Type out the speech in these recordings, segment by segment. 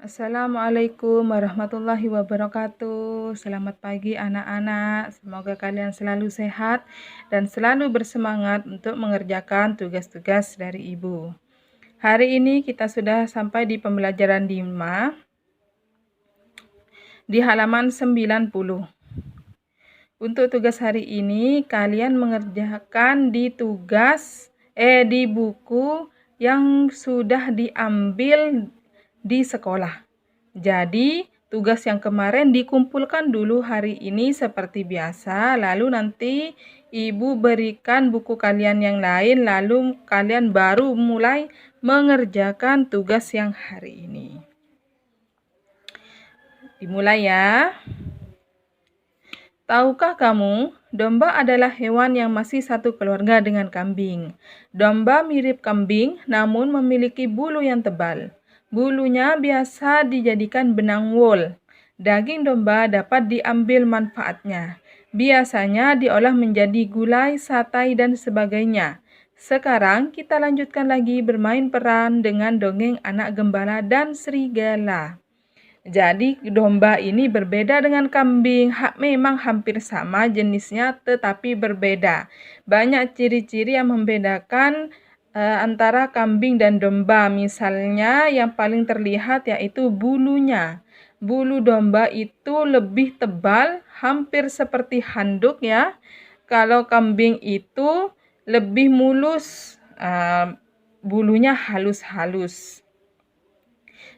Assalamualaikum warahmatullahi wabarakatuh. Selamat pagi anak-anak. Semoga kalian selalu sehat dan selalu bersemangat untuk mengerjakan tugas-tugas dari Ibu. Hari ini kita sudah sampai di pembelajaran 5 di halaman 90. Untuk tugas hari ini kalian mengerjakan di buku yang sudah diambil di sekolah. Jadi, tugas yang kemarin dikumpulkan dulu hari ini seperti biasa, lalu nanti Ibu berikan buku kalian yang lain, lalu kalian baru mulai mengerjakan tugas yang hari ini. Dimulai ya. Tahukah kamu, domba adalah hewan yang masih satu keluarga dengan kambing. Domba mirip kambing, namun memiliki bulu yang tebal. Bulunya biasa dijadikan benang wol. Daging domba dapat diambil manfaatnya. Biasanya diolah menjadi gulai, satai, dan sebagainya. Sekarang kita lanjutkan lagi bermain peran dengan dongeng anak gembala dan serigala. Jadi domba ini berbeda dengan kambing, memang hampir sama jenisnya tetapi berbeda. Banyak ciri-ciri yang membedakan antara kambing dan domba. Misalnya yang paling terlihat yaitu bulunya. Bulu domba itu lebih tebal, hampir seperti handuk ya. Kalau kambing itu lebih mulus, bulunya halus-halus.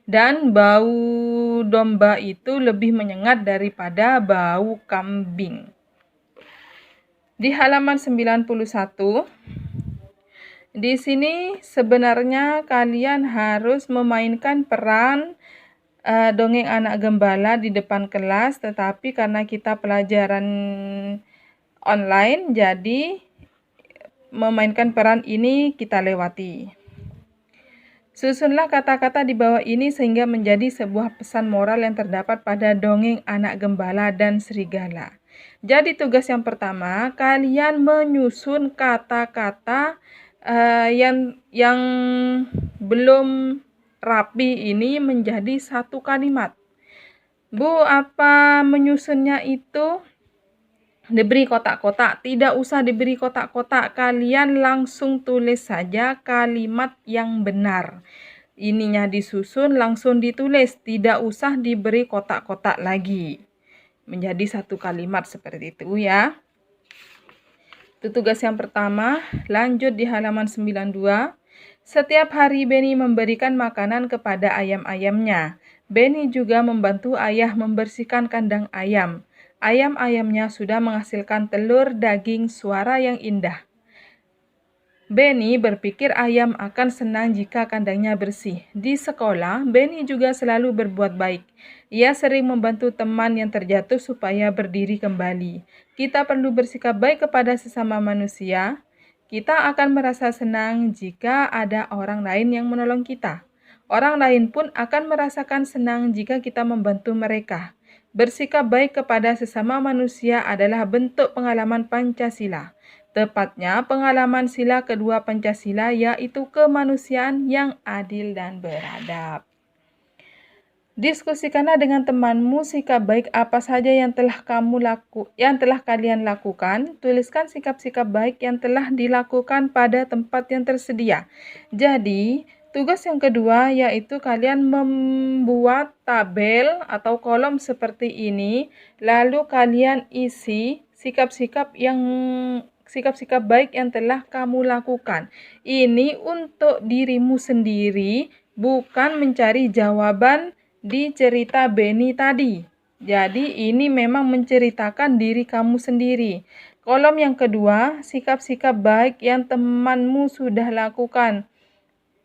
Dan bau domba itu lebih menyengat daripada bau kambing. Di halaman 91, di sini sebenarnya kalian harus memainkan peran dongeng anak gembala di depan kelas, tetapi karena kita pelajaran online, jadi memainkan peran ini kita lewati. Susunlah kata-kata di bawah ini sehingga menjadi sebuah pesan moral yang terdapat pada dongeng anak gembala dan serigala. Jadi tugas yang pertama, kalian menyusun kata-kata yang belum rapi ini menjadi satu kalimat. Bu, apa menyusunnya itu? Diberi kotak-kotak, tidak usah diberi kotak-kotak, kalian langsung tulis saja kalimat yang benar. Ininya disusun langsung ditulis, tidak usah diberi kotak-kotak lagi. Menjadi satu kalimat seperti itu ya. Itu tugas yang pertama. Lanjut di halaman 92. Setiap hari Beni memberikan makanan kepada ayam-ayamnya. Beni juga membantu ayah membersihkan kandang ayam. Ayam-ayamnya sudah menghasilkan telur, daging, suara yang indah. Beni berpikir ayam akan senang jika kandangnya bersih. Di sekolah, Beni juga selalu berbuat baik. Ia sering membantu teman yang terjatuh supaya berdiri kembali. Kita perlu bersikap baik kepada sesama manusia. Kita akan merasa senang jika ada orang lain yang menolong kita. Orang lain pun akan merasakan senang jika kita membantu mereka. Bersikap baik kepada sesama manusia adalah bentuk pengalaman Pancasila. Tepatnya pengalaman sila kedua Pancasila yaitu kemanusiaan yang adil dan beradab. Diskusikanlah dengan temanmu sikap baik apa saja yang telah kalian lakukan. Tuliskan sikap-sikap baik yang telah dilakukan pada tempat yang tersedia. Jadi, tugas yang kedua yaitu kalian membuat tabel atau kolom seperti ini, lalu kalian isi sikap-sikap baik yang telah kamu lakukan. Ini untuk dirimu sendiri, bukan mencari jawaban di cerita Beni tadi. Jadi ini memang menceritakan diri kamu sendiri. Kolom yang kedua, sikap-sikap baik yang temanmu sudah lakukan.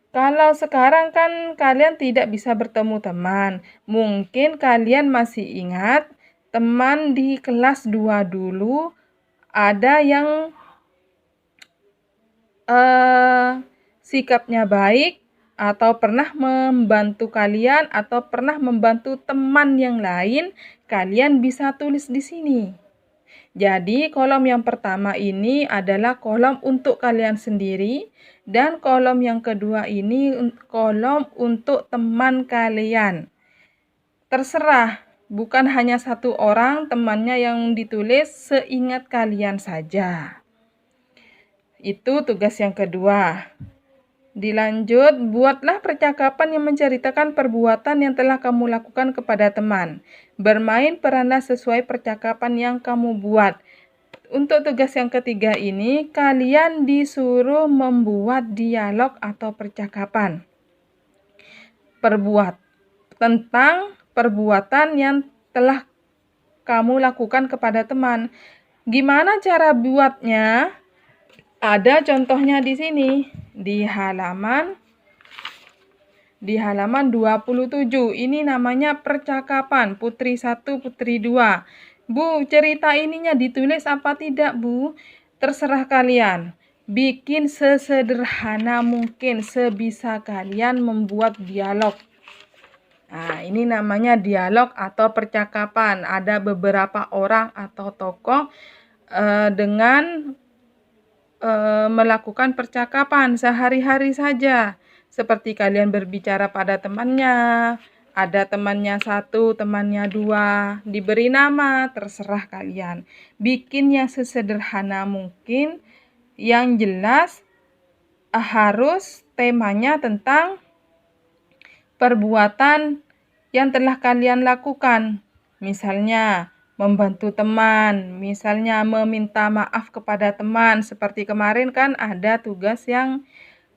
Kalau sekarang kan kalian tidak bisa bertemu teman. Mungkin kalian masih ingat teman di kelas 2 dulu ada yang sikapnya baik atau pernah membantu kalian atau pernah membantu teman yang lain, kalian bisa tulis di sini. Jadi kolom yang pertama ini adalah kolom untuk kalian sendiri dan kolom yang kedua ini kolom untuk teman kalian. Terserah, bukan hanya satu orang temannya yang ditulis, seingat kalian saja. Itu tugas yang kedua. Dilanjut, buatlah percakapan yang menceritakan perbuatan yang telah kamu lakukan kepada teman. Bermain peranlah sesuai percakapan yang kamu buat. Untuk tugas yang ketiga ini, kalian disuruh membuat dialog atau percakapan tentang perbuatan yang telah kamu lakukan kepada teman. Gimana cara buatnya? Ada contohnya di sini, di halaman 27. Ini namanya percakapan Putri 1, Putri 2. Bu, cerita ininya ditulis apa tidak, Bu? Terserah kalian. Bikin sesederhana mungkin, sebisa kalian membuat dialog. Nah, ini namanya dialog atau percakapan. Ada beberapa orang atau tokoh dengan melakukan percakapan sehari-hari saja. Seperti kalian berbicara pada temannya, ada temannya 1, temannya 2, diberi nama, terserah kalian. Bikin yang sesederhana mungkin, yang jelas harus temanya tentang perbuatan yang telah kalian lakukan. Misalnya, membantu teman, misalnya meminta maaf kepada teman. Seperti kemarin kan ada tugas yang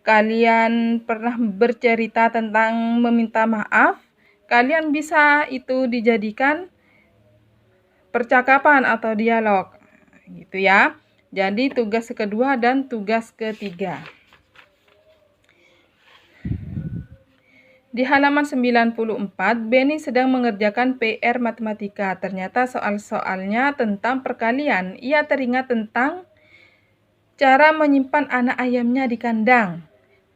kalian pernah bercerita tentang meminta maaf. Kalian bisa itu dijadikan percakapan atau dialog. Gitu ya. Jadi tugas kedua dan tugas ketiga. Di halaman 94, Benny sedang mengerjakan PR matematika. Ternyata soal-soalnya tentang perkalian. Ia teringat tentang cara menyimpan anak ayamnya di kandang.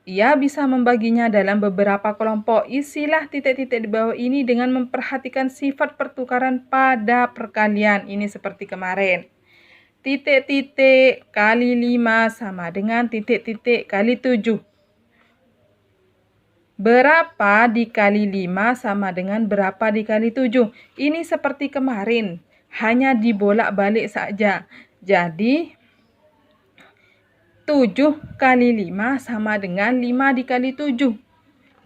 Ia bisa membaginya dalam beberapa kelompok. Isilah titik-titik di bawah ini dengan memperhatikan sifat pertukaran pada perkalian. Ini seperti kemarin. Titik-titik kali 5 sama dengan titik-titik kali 7. Berapa dikali 5 sama dengan berapa dikali 7? Ini seperti kemarin, hanya dibolak-balik saja. Jadi, 7 kali 5 sama dengan 5 dikali 7.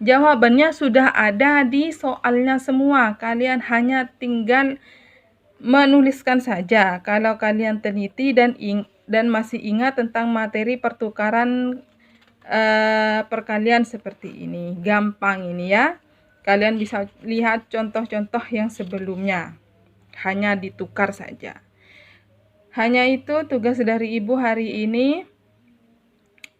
Jawabannya sudah ada di soalnya semua. Kalian hanya tinggal menuliskan saja. Kalau kalian teliti dan masih ingat tentang materi pertukaran perkalian seperti ini. Gampang ini ya. Kalian bisa lihat contoh-contoh yang sebelumnya. Hanya ditukar saja. Hanya itu tugas dari Ibu hari ini.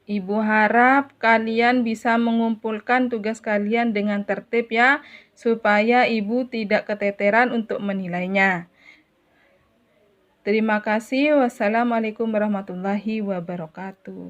Ibu harap kalian bisa mengumpulkan tugas kalian dengan tertib ya, supaya Ibu tidak keteteran untuk menilainya. Terima kasih. Wassalamualaikum warahmatullahi wabarakatuh.